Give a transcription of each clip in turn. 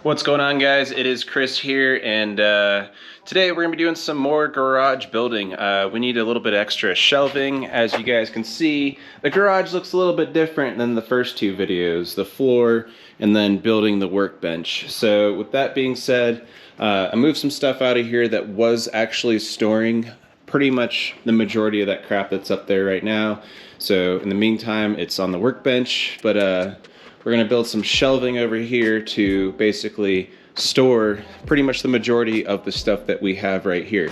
What's going on, guys? It is Chris here, and today we're going to be doing some more garage building. We need a little bit extra shelving. As you guys can see, the garage looks a little bit different than the first two videos, the floor and then building the workbench. So with that being said, I moved some stuff out of here that was actually storing pretty much the majority of that crap that's up there right now. So in the meantime, it's on the workbench, but we're going to build some shelving over here to basically store pretty much the majority of the stuff that we have right here.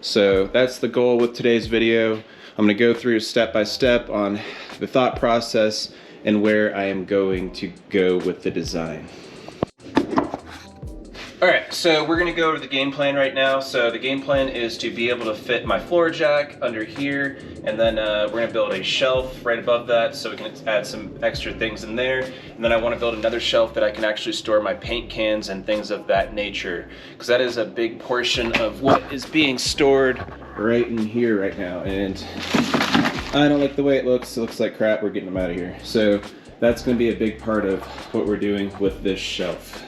So that's the goal with today's video. I'm going to go through step by step on the thought process and where I am going to go with the design. Alright, so we're going to go over the game plan right now. So the game plan is to be able to fit my floor jack under here, and then we're going to build a shelf right above that so we can add some extra things in there. And then I want to build another shelf that I can actually store my paint cans and things of that nature, because that is a big portion of what is being stored right in here right now. And I don't like the way it looks. It looks like crap. We're getting them out of here. So that's going to be a big part of what we're doing with this shelf.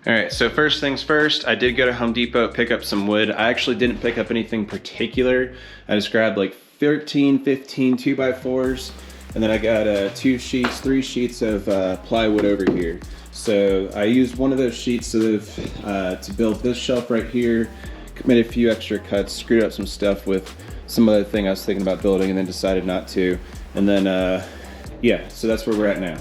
Alright, so first things first, I did go to Home Depot, pick up some wood. I actually didn't pick up anything particular. I just grabbed like 13, 15 2x4s, and then I got 3 sheets of plywood over here. So I used one of those sheets to build this shelf right here, made a few extra cuts, screwed up some stuff with some other thing I was thinking about building and then decided not to. And then, yeah, so that's where we're at now.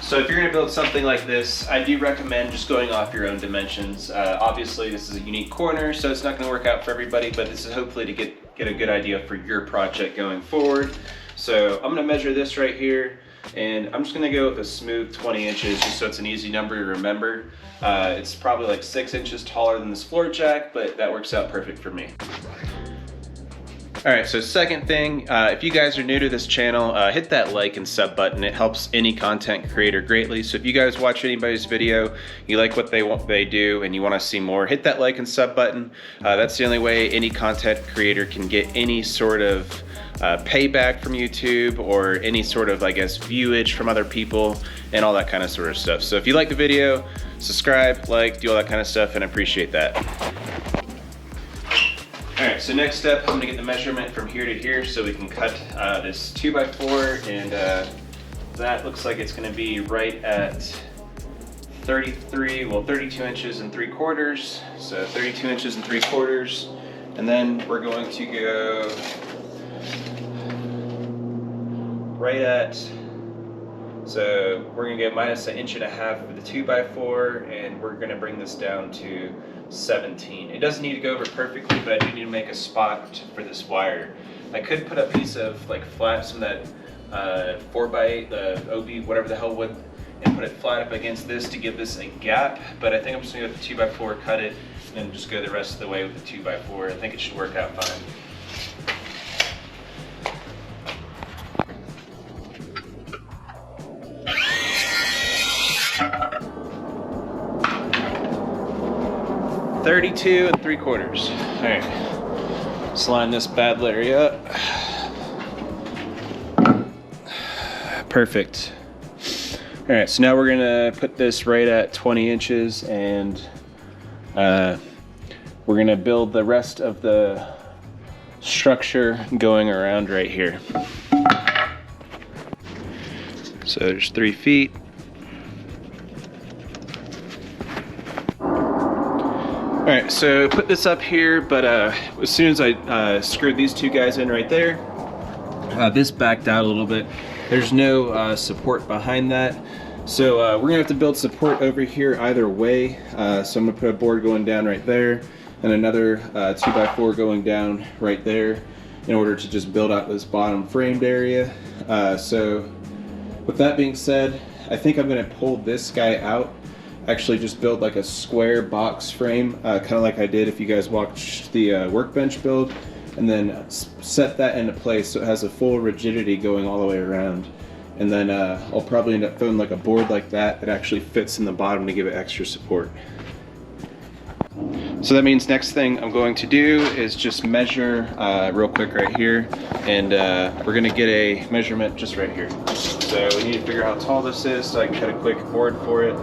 So if you're going to build something like this, I do recommend just going off your own dimensions. Obviously this is a unique corner, so it's not going to work out for everybody, but this is hopefully to get a good idea for your project going forward. So I'm going to measure this right here, and I'm just going to go with a smooth 20 inches just so it's an easy number to remember. It's probably like 6 inches taller than this floor jack, but that works out perfect for me. Alright, so second thing, if you guys are new to this channel, hit that like and sub button. It helps any content creator greatly. So if you guys watch anybody's video, you like what they do and you want to see more, hit that like and sub button. That's the only way any content creator can get any sort of payback from YouTube or any sort of, I guess, viewage from other people and all that kind of sort of stuff. So if you like the video, subscribe, like, do all that kind of stuff, and I appreciate that. Alright, so next step, I'm going to get the measurement from here to here so we can cut this 2x4, and that looks like it's going to be right at 32 inches and 3/4. So 32 inches and 3/4, and then we're going to go right at, so we're going to get minus 1.5 inches for the 2x4, and we're going to bring this down to 17. It doesn't need to go over perfectly, but I do need to make a spot for this wire. I could put a piece of like flat, some of that 4x8, the OB, whatever the hell wood, and put it flat up against this to give this a gap, but I think I'm just going to go with the 2x4, cut it, and then just go the rest of the way with the 2x4. I think it should work out fine. $32 3/4. All right, let's line this bad Larry up. Perfect. All right, so now we're gonna put this right at 20 inches, and we're gonna build the rest of the structure going around right here. So there's 3 feet. Alright, so put this up here, but as soon as I screwed these two guys in right there, this backed out a little bit. There's no support behind that. So we're going to have to build support over here either way. So I'm going to put a board going down right there, and another 2x4 going down right there in order to just build out this bottom framed area. So with that being said, I think I'm going to pull this guy out. Actually just build like a square box frame, kind of like I did if you guys watched the workbench build, and then set that into place so it has a full rigidity going all the way around. And then I'll probably end up throwing like a board like that that actually fits in the bottom to give it extra support. So that means next thing I'm going to do is just measure real quick right here, and we're going to get a measurement just right here. So we need to figure out how tall this is so I can cut a quick board for it.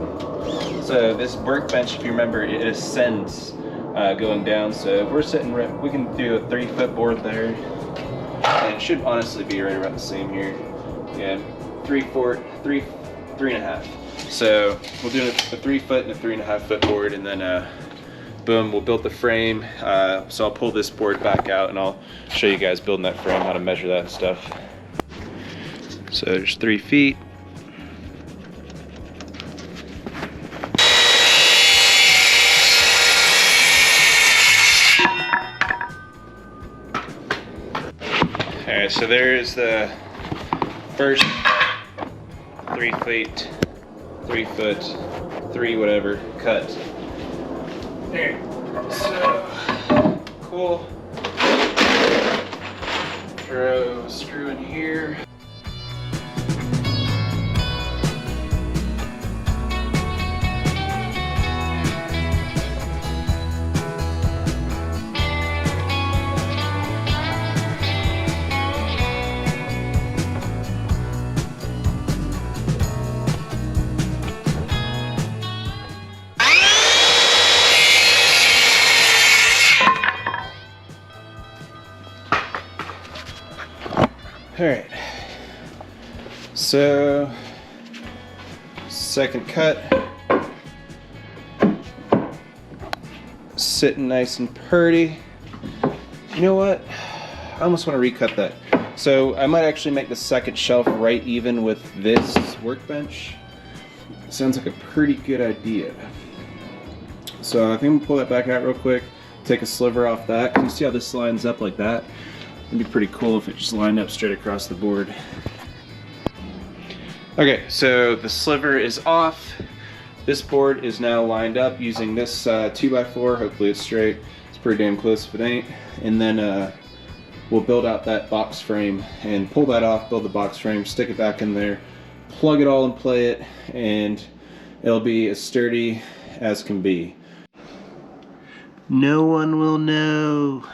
So this workbench, if you remember, it ascends going down. So if we're sitting, we can do a 3-foot board there. And it should honestly be right around the same here. Yeah, 3.5. So we'll do a 3-foot and a 3.5-foot board, and then boom, we'll build the frame. So I'll pull this board back out and I'll show you guys building that frame, how to measure that and stuff. So there's 3 feet. Alright, so there's the first 3 feet, 3 foot, 3 whatever cut. There. So cool. Throw a screw in here. All right, so second cut, sitting nice and pretty. You know what? I almost want to recut that. So I might actually make the second shelf right even with this workbench. Sounds like a pretty good idea. So I think I'm gonna pull that back out real quick, take a sliver off that. Can you see how this lines up like that? It'd be pretty cool if it just lined up straight across the board. Okay, so the sliver is off. This board is now lined up using this 2x4. Hopefully it's straight. It's pretty damn close if it ain't. And then we'll build out that box frame and pull that off, build the box frame, stick it back in there, plug it all and play it, and it'll be as sturdy as can be. No one will know.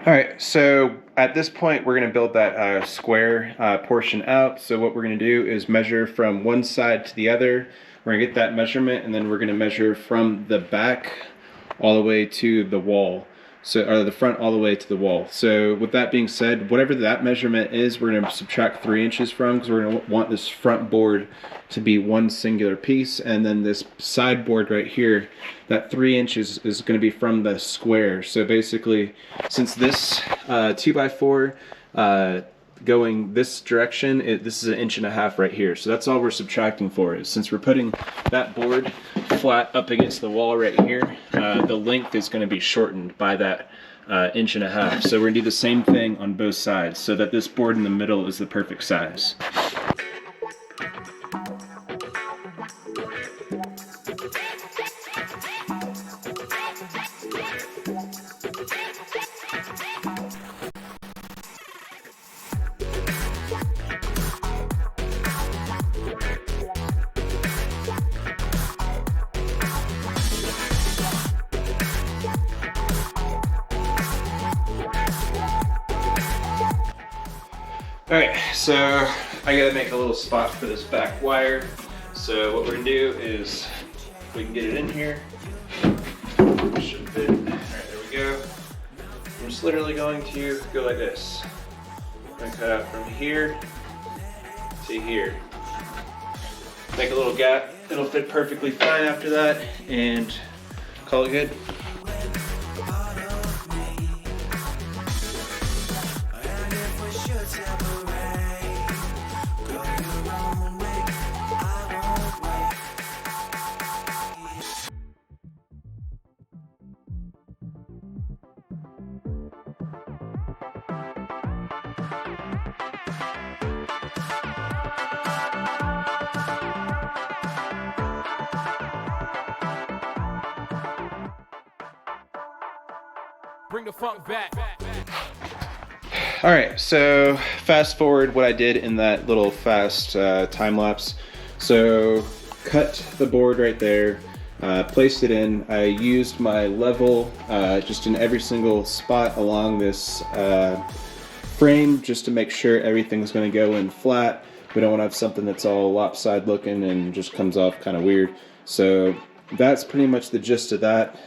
Alright, so at this point we're going to build that square portion out. So what we're going to do is measure from one side to the other. We're going to get that measurement, and then we're going to measure from the back all the way to the wall. So, or the front all the way to the wall. So with that being said, whatever that measurement is, we're going to subtract 3 inches from, because we're going to want this front board to be one singular piece, and then this side board right here, that 3 inches is going to be from the square. So basically, since this 2x4 going this direction, this is 1.5 inches right here. So that's all we're subtracting for, is since we're putting that board flat up against the wall right here, the length is going to be shortened by that 1.5 inches. So we're going to do the same thing on both sides so that this board in the middle is the perfect size. Alright, so I gotta make a little spot for this back wire. So what we're gonna do is, we can get it in here. Should fit. Alright, there we go. I'm just literally going to go like this. I'm gonna cut out from here to here. Make a little gap. It'll fit perfectly fine after that, and call it good. Bring the funk back. All right, so fast forward what I did in that little fast time lapse. So cut the board right there, placed it in. I used my level just in every single spot along this frame just to make sure everything's going to go in flat. We don't want to have something that's all lopsided looking and just comes off kind of weird. So that's pretty much the gist of that.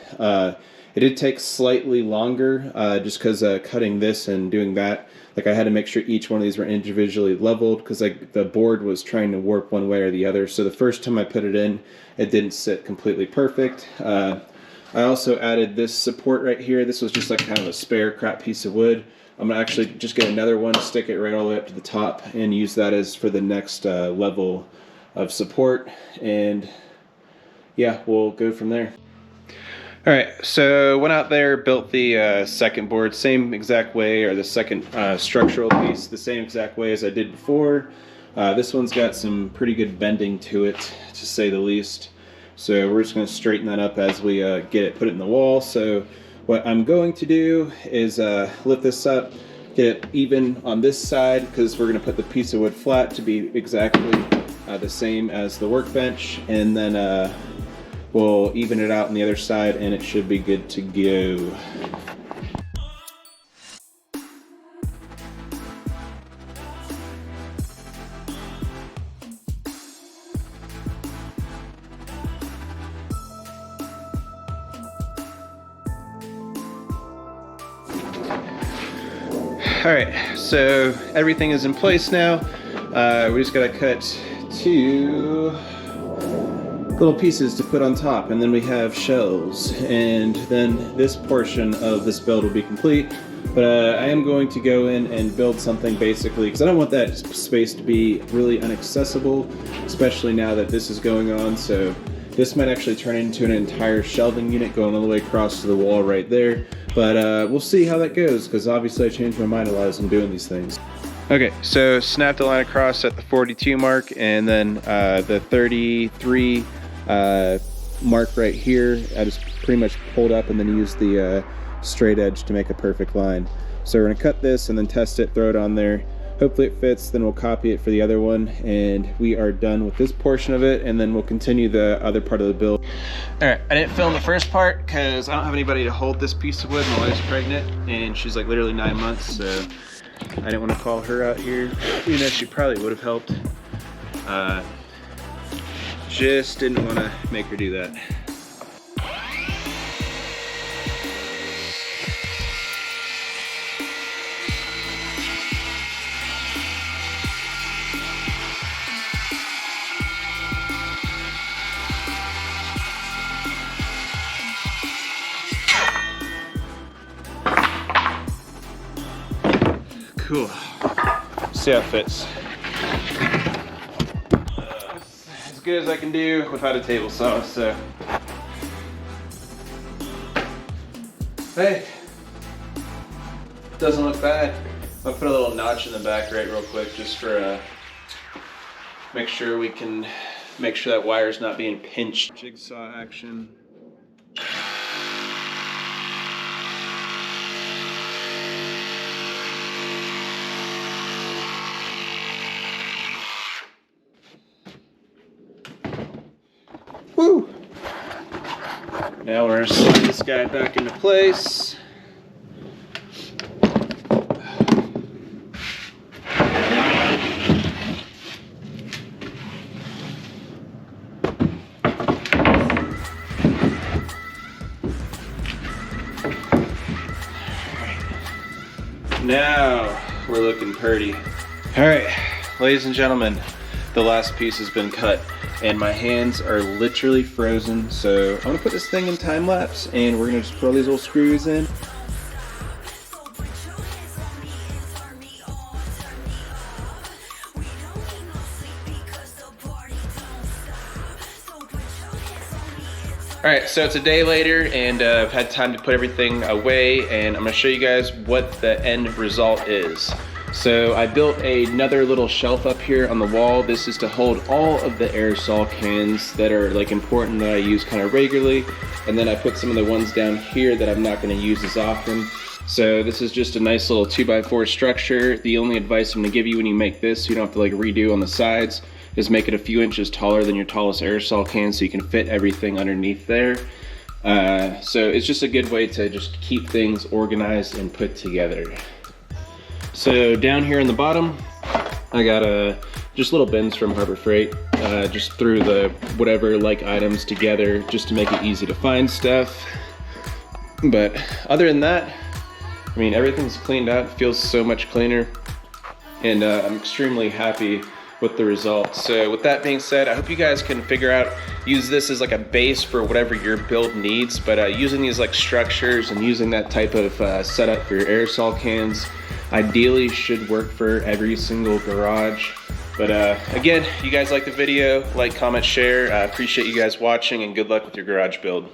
It did take slightly longer just because cutting this and doing that, like I had to make sure each one of these were individually leveled because like the board was trying to warp one way or the other. So the first time I put it in, it didn't sit completely perfect. I also added this support right here. This was just like kind of a spare crap piece of wood. I'm gonna actually just get another one, stick it right all the way up to the top, and use that as for the next level of support. And yeah, we'll go from there. All right, so went out there, built the second board, same exact way, or the second structural piece, the same exact way as I did before. This one's got some pretty good bending to it, to say the least. So we're just going to straighten that up as we put it in the wall. So what I'm going to do is lift this up, get it even on this side, because we're going to put the piece of wood flat to be exactly the same as the workbench, and then we'll even it out on the other side and it should be good to go. Alright, so everything is in place now. We just gotta cut 2 little pieces to put on top, and then we have shelves, and then this portion of this build will be complete. But I am going to go in and build something basically, because I don't want that space to be really inaccessible, especially now that this is going on. So this might actually turn into an entire shelving unit going all the way across to the wall right there. But we'll see how that goes, because obviously I changed my mind a lot as I'm doing these things. Okay, so snap the line across at the 42 mark, and then the 33 mark right here, I just pretty much pulled up and then used the straight edge to make a perfect line. So we're gonna cut this and then test it, throw it on there. Hopefully it fits, then we'll copy it for the other one, and we are done with this portion of it, and then we'll continue the other part of the build. All right, I didn't film the first part because I don't have anybody to hold this piece of wood. My wife's pregnant, and she's like literally 9 months, so I didn't want to call her out here, even though she probably would have helped. Just didn't want to make her do that. Cool. See how it fits. As good as I can do without a table saw, so. Hey, doesn't look bad. I'll put a little notch in the back right real quick just for make sure that wire's not being pinched. Jigsaw action. Woo! Now we're gonna slide this guy back into place. Now we're looking pretty. All right, ladies and gentlemen, the last piece has been cut and my hands are literally frozen. So I'm gonna put this thing in time lapse and we're gonna just put all these little screws in. All right, so it's a day later and I've had time to put everything away, and I'm gonna show you guys what the end result is. So I built another little shelf up here on the wall. This is to hold all of the aerosol cans that are like important that I use kind of regularly. And then I put some of the ones down here that I'm not gonna use as often. So this is just a nice little 2x4 structure. The only advice I'm gonna give you when you make this, so you don't have to like redo on the sides, is make it a few inches taller than your tallest aerosol can so you can fit everything underneath there. So it's just a good way to just keep things organized and put together. So down here in the bottom, I got just little bins from Harbor Freight. Just threw the whatever like items together just to make it easy to find stuff. But other than that, I mean, everything's cleaned out. It feels so much cleaner. And I'm extremely happy with the results. So with that being said, I hope you guys can figure out, use this as like a base for whatever your build needs, but using these like structures and using that type of setup for your aerosol cans ideally should work for every single garage. But again, you guys like the video, like, comment, share. I appreciate you guys watching, and good luck with your garage build.